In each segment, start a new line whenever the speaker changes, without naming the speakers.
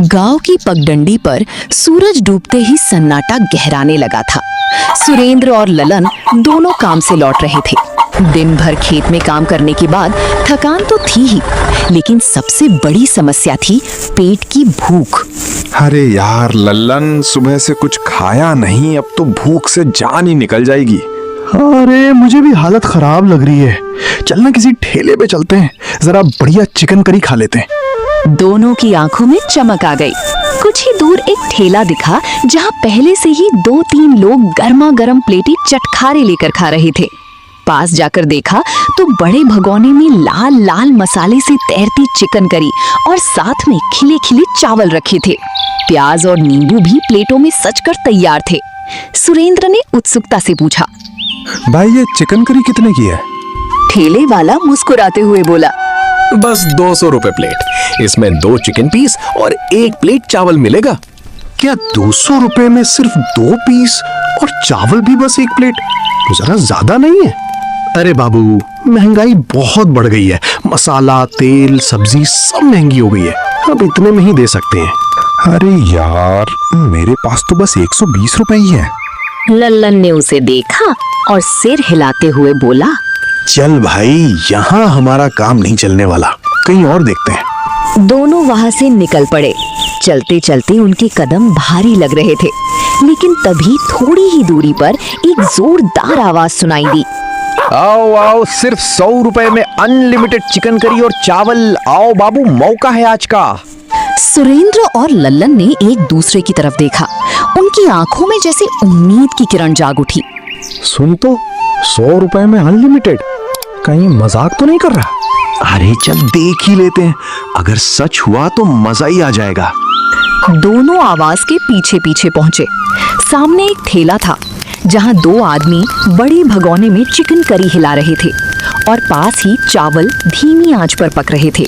गांव की पगडंडी पर सूरज डूबते ही सन्नाटा गहराने लगा था। सुरेंद्र और ललन दोनों काम से लौट रहे थे। दिन भर खेत में काम करने के बाद थकान तो थी ही, लेकिन सबसे बड़ी समस्या थी पेट की भूख।
अरे यार लल्लन, सुबह से कुछ खाया नहीं, अब तो भूख से जान ही निकल जाएगी।
अरे मुझे भी हालत खराब लग रही है। चलना किसी ठेले पे चलते हैं, जरा बढ़िया चिकन करी खा लेते हैं।
दोनों की आंखों में चमक आ गई। कुछ ही दूर एक ठेला दिखा जहां पहले से ही 2-3 लोग गर्मा गर्म प्लेटी चटखारे लेकर खा रहे थे। पास जाकर देखा तो बड़े भगोने में लाल लाल मसाले से तैरती चिकन करी और साथ में खिले खिले चावल रखे थे। प्याज और नींबू भी प्लेटों में सजकर तैयार थे। सुरेंद्र ने उत्सुकता से पूछा,
भाई ये चिकन करी कितने की है?
ठेले वाला मुस्कुराते हुए बोला,
बस 200 रुपए प्लेट। इसमें 2 चिकन पीस और 1 प्लेट चावल मिलेगा।
क्या 200 रुपए में सिर्फ 2 पीस और चावल भी बस 1 प्लेट? जरा ज्यादा नहीं है? अरे बाबू, महंगाई बहुत बढ़ गई है। मसाला, तेल, सब्जी सब महंगी हो गई है। अब इतने में ही दे सकते हैं।
अरे यार, मेरे पास तो बस 120 रुपए ही है।
लल्लन ने उसे देखा और सिर हिलाते हुए बोला,
चल भाई, यहाँ हमारा काम नहीं चलने वाला, कहीं और देखते हैं।
दोनों वहां से निकल पड़े। चलते चलते उनके कदम भारी लग रहे थे, लेकिन तभी थोड़ी ही दूरी पर एक जोरदार आवाज सुनाई दी।
आओ आओ, सिर्फ 100 रुपए में अनलिमिटेड चिकन करी और चावल। आओ बाबू, मौका है आज का।
सुरेंद्र और लल्लन ने एक दूसरे की तरफ देखा। उनकी आंखों में जैसे उम्मीद की किरण जाग उठी।
सुन तो, 100 रुपए में अनलिमिटेड, कहीं मजाक तो नहीं कर रहा? अरे चल देख ही लेते हैं, अगर सच हुआ तो मजा ही आ जाएगा।
दोनों आवाज के पीछे पीछे पहुंचे। सामने एक ठेला था जहां 2 आदमी बड़ी भगोने में चिकन करी हिला रहे थे और पास ही चावल धीमी आंच पर पक रहे थे।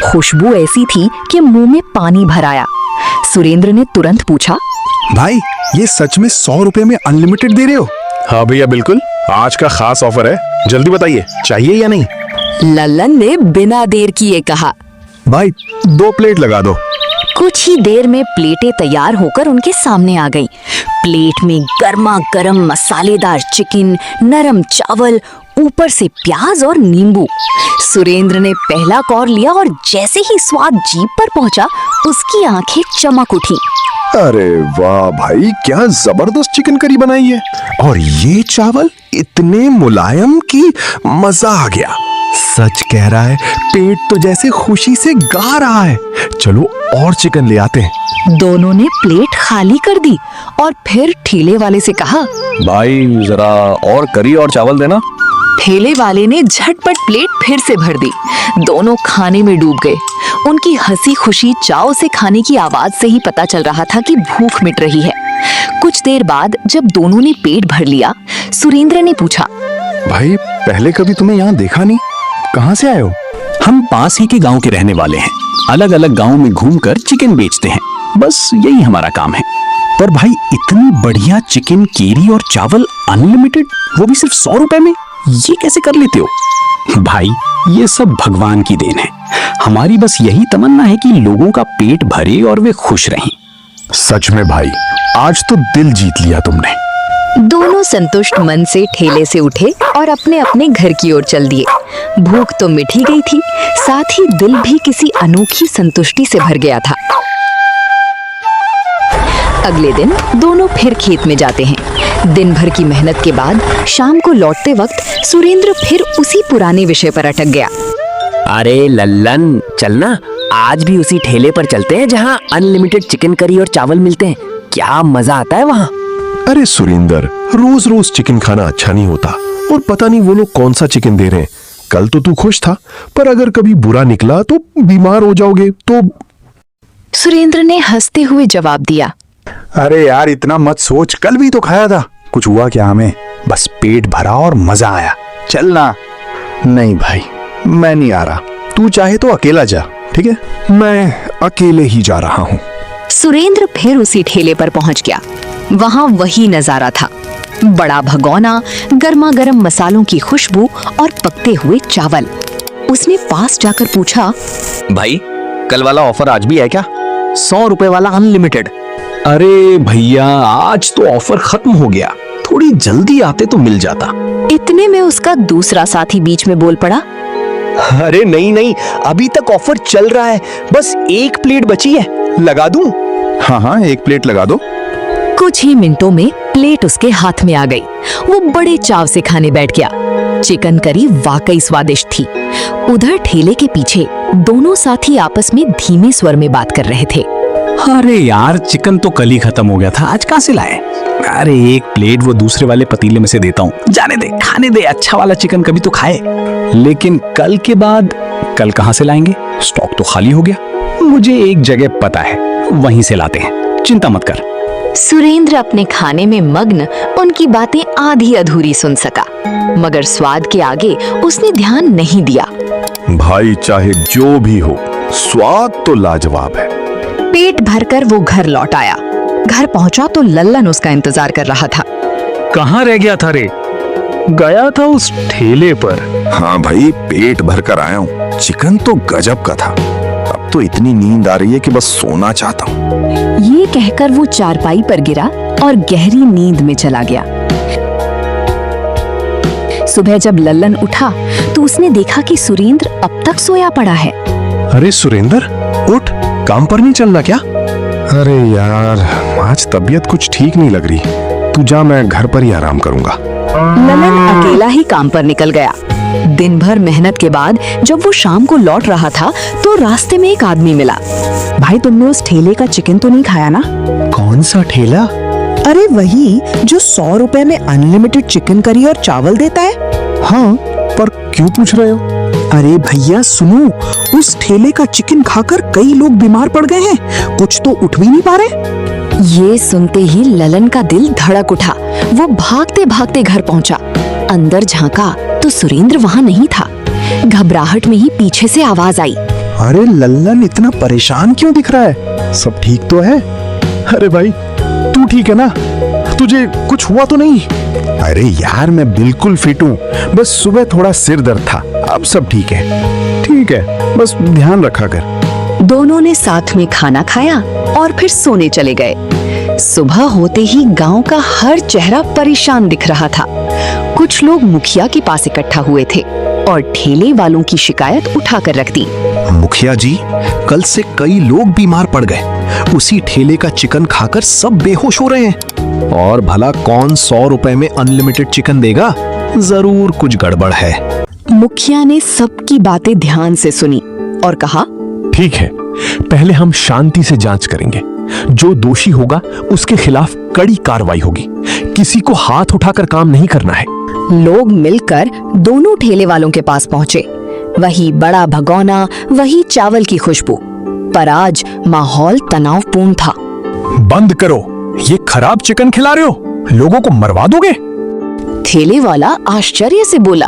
खुशबू ऐसी थी कि मुंह में पानी भर आया। सुरेंद्र ने तुरंत पूछा,
भाई ये सच में 100 रुपए में अनलिमिटेड दे रहे हो?
हाँ भैया, बिल्कुल, आज का खास ऑफर है। जल्दी बताइए, चाहिए या नहीं?
लल्लन ने बिना देर किए कहा,
भाई 2 प्लेट लगा दो।
कुछ ही देर में प्लेटें तैयार होकर उनके सामने आ गईं। प्लेट में गर्मा गर्म मसालेदार चिकन, नरम चावल, ऊपर से प्याज और नींबू। सुरेंद्र ने पहला कौर लिया और जैसे ही स्वाद जीभ पर पहुंचा, उसकी आंखें चमक उठी।
अरे वाह भाई, क्या जबरदस्त चिकन करी बनाई है। और ये चावल इतने मुलायम कि मजा आ गया। सच कह रहा है, पेट तो जैसे खुशी से गा रहा है। चलो और चिकन ले आते हैं।
दोनों ने प्लेट खाली कर दी और फिर ठेले वाले से कहा,
भाई जरा और करी और चावल देना।
ठेले वाले ने झटपट प्लेट फिर से भर दी। दोनों खाने में डूब गए। उनकी हंसी खुशी चाव से खाने की आवाज से ही पता चल रहा था कि भूख मिट रही है। कुछ देर बाद जब दोनों ने पेट भर लिया, सुरेंद्र ने पूछा,
भाई पहले कभी तुम्हें यहाँ देखा नहीं, कहाँ से आए हो?
हम पास ही के गांव के रहने वाले हैं। अलग अलग गांव में घूमकर चिकन बेचते हैं, बस यही हमारा काम है। पर भाई, इतनी बढ़िया चिकन कीरी और चावल अनलिमिटेड, वो भी सिर्फ 100 रुपए में, ये कैसे कर लेते हो? भाई ये सब भगवान की देन है। हमारी बस यही तमन्ना है कि लोगों का पेट भरे और वे खुश रहें।
सच में भाई, आज तो दिल जीत लिया तुमने।
दोनों संतुष्ट मन से ठेले से उठे और अपने अपने घर की ओर चल दिए। भूख तो मिट ही गई थी, साथ ही दिल भी किसी अनोखी संतुष्टि से भर गया था। अगले दिन दोनों फिर खेत में जाते हैं। दिन भर की मेहनत के बाद शाम को लौटते वक्त सुरेंद्र फिर उसी पुराने विषय पर अटक गया।
अरे लल्लन, चलना, आज भी उसी ठेले पर चलते हैं जहाँ अनलिमिटेड चिकन करी और चावल मिलते हैं। क्या मजा आता है वहाँ।
अरे सुरेंद्र, रोज रोज चिकन खाना अच्छा नहीं होता, और पता नहीं वो लोग कौन सा चिकन दे रहे हैं। कल तो तू खुश था, पर अगर कभी बुरा निकला तो बीमार हो जाओगे तो।
सुरेंद्र ने हंसते हुए जवाब दिया,
अरे यार इतना मत सोच, कल भी तो खाया था। कुछ हुआ क्या हमें? बस पेट भरा और मजा आया। चल ना। नहीं भाई, मैं नहीं आ रहा। तू चाहे तो अकेला जा, ठीक है?
मैं अकेले ही जा रहा हूँ।
सुरेंद्र फिर उसी ठेले पर पहुंच गया। वहां वही नजारा था, बड़ा भगोना, गर्मा गर्म मसालों की खुशबू और पकते हुए चावल। उसने पास जाकर पूछा,
भाई कल वाला ऑफर आज भी है क्या?
100 रुपए वाला अनलिमिटेड।
अरे भैया, आज तो ऑफर खत्म हो गया, थोड़ी जल्दी आते तो मिल जाता।
इतने में उसका दूसरा साथी बीच में बोल पड़ा।
अरे नहीं नहीं, अभी तक ऑफर चल रहा है, बस एक प्लेट बची है, लगा दूं?
हाँ हाँ, एक प्लेट लगा दो।
कुछ ही मिनटों में प्लेट उसके हाथ में आ गई। वो बड़े चाव से खाने बैठ गया। चिकन करी वाकई स्वादिष्ट थी। उधर ठेले के पीछे दोनों साथी आपस में धीमे स्वर में बात कर रहे थे।
अरे यार, चिकन तो कल ही खत्म हो गया था, आज कहाँ से लाए? अरे एक प्लेट वो दूसरे वाले पतीले में से देता हूँ, जाने दे, खाने दे, अच्छा वाला चिकन कभी तो खाए। लेकिन कल के बाद कल कहाँ से लाएंगे? स्टॉक तो खाली हो गया। मुझे एक जगह पता है, वहीं से लाते हैं, चिंता मत कर।
सुरेंद्र अपने खाने में मग्न उनकी बातें आधी अधूरी सुन सका, मगर स्वाद के आगे उसने ध्यान नहीं दिया।
भाई चाहे जो भी हो, स्वाद तो लाजवाब है।
पेट भरकर वो घर लौट आया। घर पहुंचा तो लल्लन उसका इंतजार कर रहा था।
कहाँ रह गया था रे? गया था उस ठेले पर।
हाँ भाई, पेट भर कर आया हूँ। चिकन तो गजब का था। अब तो इतनी नींद आ रही है कि बस सोना चाहता हूँ।
ये कहकर वो चारपाई पर गिरा और गहरी नींद में चला गया। सुबह जब लल्लन उठा तो उसने देखा कि सुरेंद्र अब तक सोया पड़ा है।
अरे सुरेंद्र, उठ, काम पर नहीं चलना क्या?
अरे यार, आज तबीयत कुछ ठीक नहीं लग रही। तू जा, मैं घर पर ही आराम करूंगा।
लल्लन अकेला ही काम पर निकल गया। दिन भर मेहनत के बाद जब वो शाम को लौट रहा था तो रास्ते में एक आदमी मिला। भाई, तुमने उस ठेले का चिकन तो नहीं खाया ना?
कौन सा ठेला?
अरे वही जो 100 रुपए में अनलिमिटेड चिकन करी और चावल देता है।
हाँ, पर क्यों पूछ रहे हो?
अरे भैया सुनो, उस ठेले का चिकन खाकर कई लोग बीमार पड़ गए हैं, कुछ तो उठ भी नहीं पा रहे।
ये सुनते ही ललन का दिल धड़क उठा। वो भागते भागते घर पहुंचा। अंदर झांका तो सुरेंद्र वहां नहीं था। घबराहट में ही पीछे से आवाज आई।
अरे लल्लन, इतना परेशान क्यों दिख रहा है? सब ठीक तो है? अरे भाई, तू ठीक है ना? तुझे कुछ हुआ तो नहीं?
अरे यार, मैं बिल्कुल फिट हूँ। बस सुबह थोड़ा सिर दर्द था, अब सब ठीक है।
ठीक है, बस ध्यान रखा कर।
दोनों ने साथ में खाना खाया और फिर सोने चले गए। सुबह होते ही गांव का हर चेहरा परेशान दिख रहा था। कुछ लोग मुखिया के पास इकट्ठा हुए थे और ठेले वालों की शिकायत उठाकर रख दी।
मुखिया जी, कल से कई लोग बीमार पड़ गए। उसी ठेले का चिकन खाकर सब बेहोश हो रहे हैं। और भला कौन 100 रुपए में अनलिमिटेड चिकन देगा? जरूर कुछ गड़बड़ है।
मुखिया ने सबकी बातें ध्यान से सुनी और कहा,
ठीक है, पहले हम शांति से जांच करेंगे। जो दोषी होगा उसके खिलाफ कड़ी कार्रवाई होगी। किसी को हाथ उठाकर काम नहीं करना है।
लोग मिलकर दोनों ठेले वालों के पास पहुंचे। वही बड़ा भगोना, वही चावल की खुशबू, पर आज माहौल तनावपूर्ण था।
बंद करो, ये खराब चिकन खिला रहे हो, लोगों को मरवा दोगे।
ठेले वाला आश्चर्य से बोला,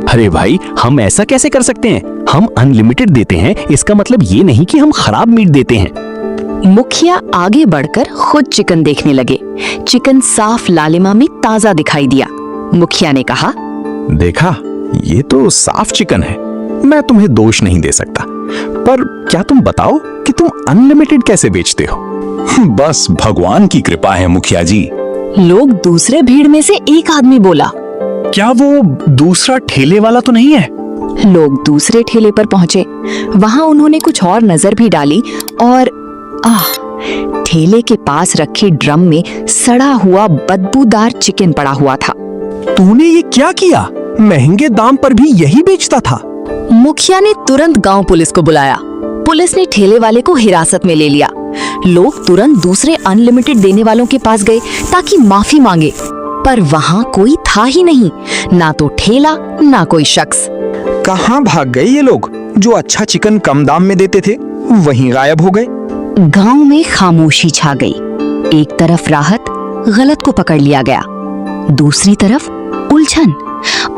अरे भाई, हम ऐसा कैसे कर सकते हैं? हम अनलिमिटेड देते हैं, इसका मतलब ये नहीं कि हम खराब मीट देते हैं।
मुखिया आगे बढ़कर खुद चिकन देखने लगे। चिकन साफ लालिमा में ताजा दिखाई दिया। मुखिया ने कहा,
देखा, ये तो साफ चिकन है, मैं तुम्हें दोष नहीं दे सकता, पर क्या तुम बताओ कि तुम अनलिमिटेड कैसे बेचते हो? बस भगवान की कृपा है मुखिया जी।
लोग दूसरे भीड़ में से एक आदमी बोला,
क्या वो दूसरा ठेले वाला तो नहीं है?
लोग दूसरे ठेले पर पहुंचे। वहां उन्होंने कुछ और नजर भी डाली और ठेले के पास रखे ड्रम में सड़ा हुआ बदबूदार चिकन पड़ा हुआ था।
तूने ये क्या किया? महंगे दाम पर भी यही बेचता था।
मुखिया ने तुरंत गांव पुलिस को बुलाया। पुलिस ने ठेले वाले को हिरासत में ले लिया। लोग तुरंत दूसरे अनलिमिटेड देने वालों के पास गए ताकि माफी मांगे, पर वहां कोई था ही नहीं, ना तो ठेला ना कोई शख्स।
कहाँ भाग गए ये लोग? जो अच्छा चिकन कम दाम में देते थे वहीं गायब हो गए।
गांव में खामोशी छा गई। एक तरफ राहत, गलत को पकड़ लिया गया, दूसरी तरफ उलझन।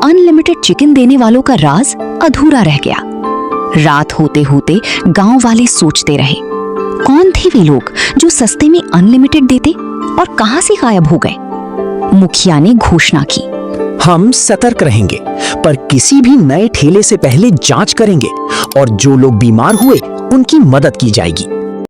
अनलिमिटेड चिकन देने वालों का राज अधूरा रह गया। रात होते होते गांव वाले सोचते रहे, कौन थे वे लोग जो सस्ते में अनलिमिटेड देते और कहां से गायब हो गए। मुखिया ने घोषणा की,
हम सतर्क रहेंगे, पर किसी भी नए ठेले से पहले जांच करेंगे और जो लोग बीमार हुए उनकी मदद की जाएगी।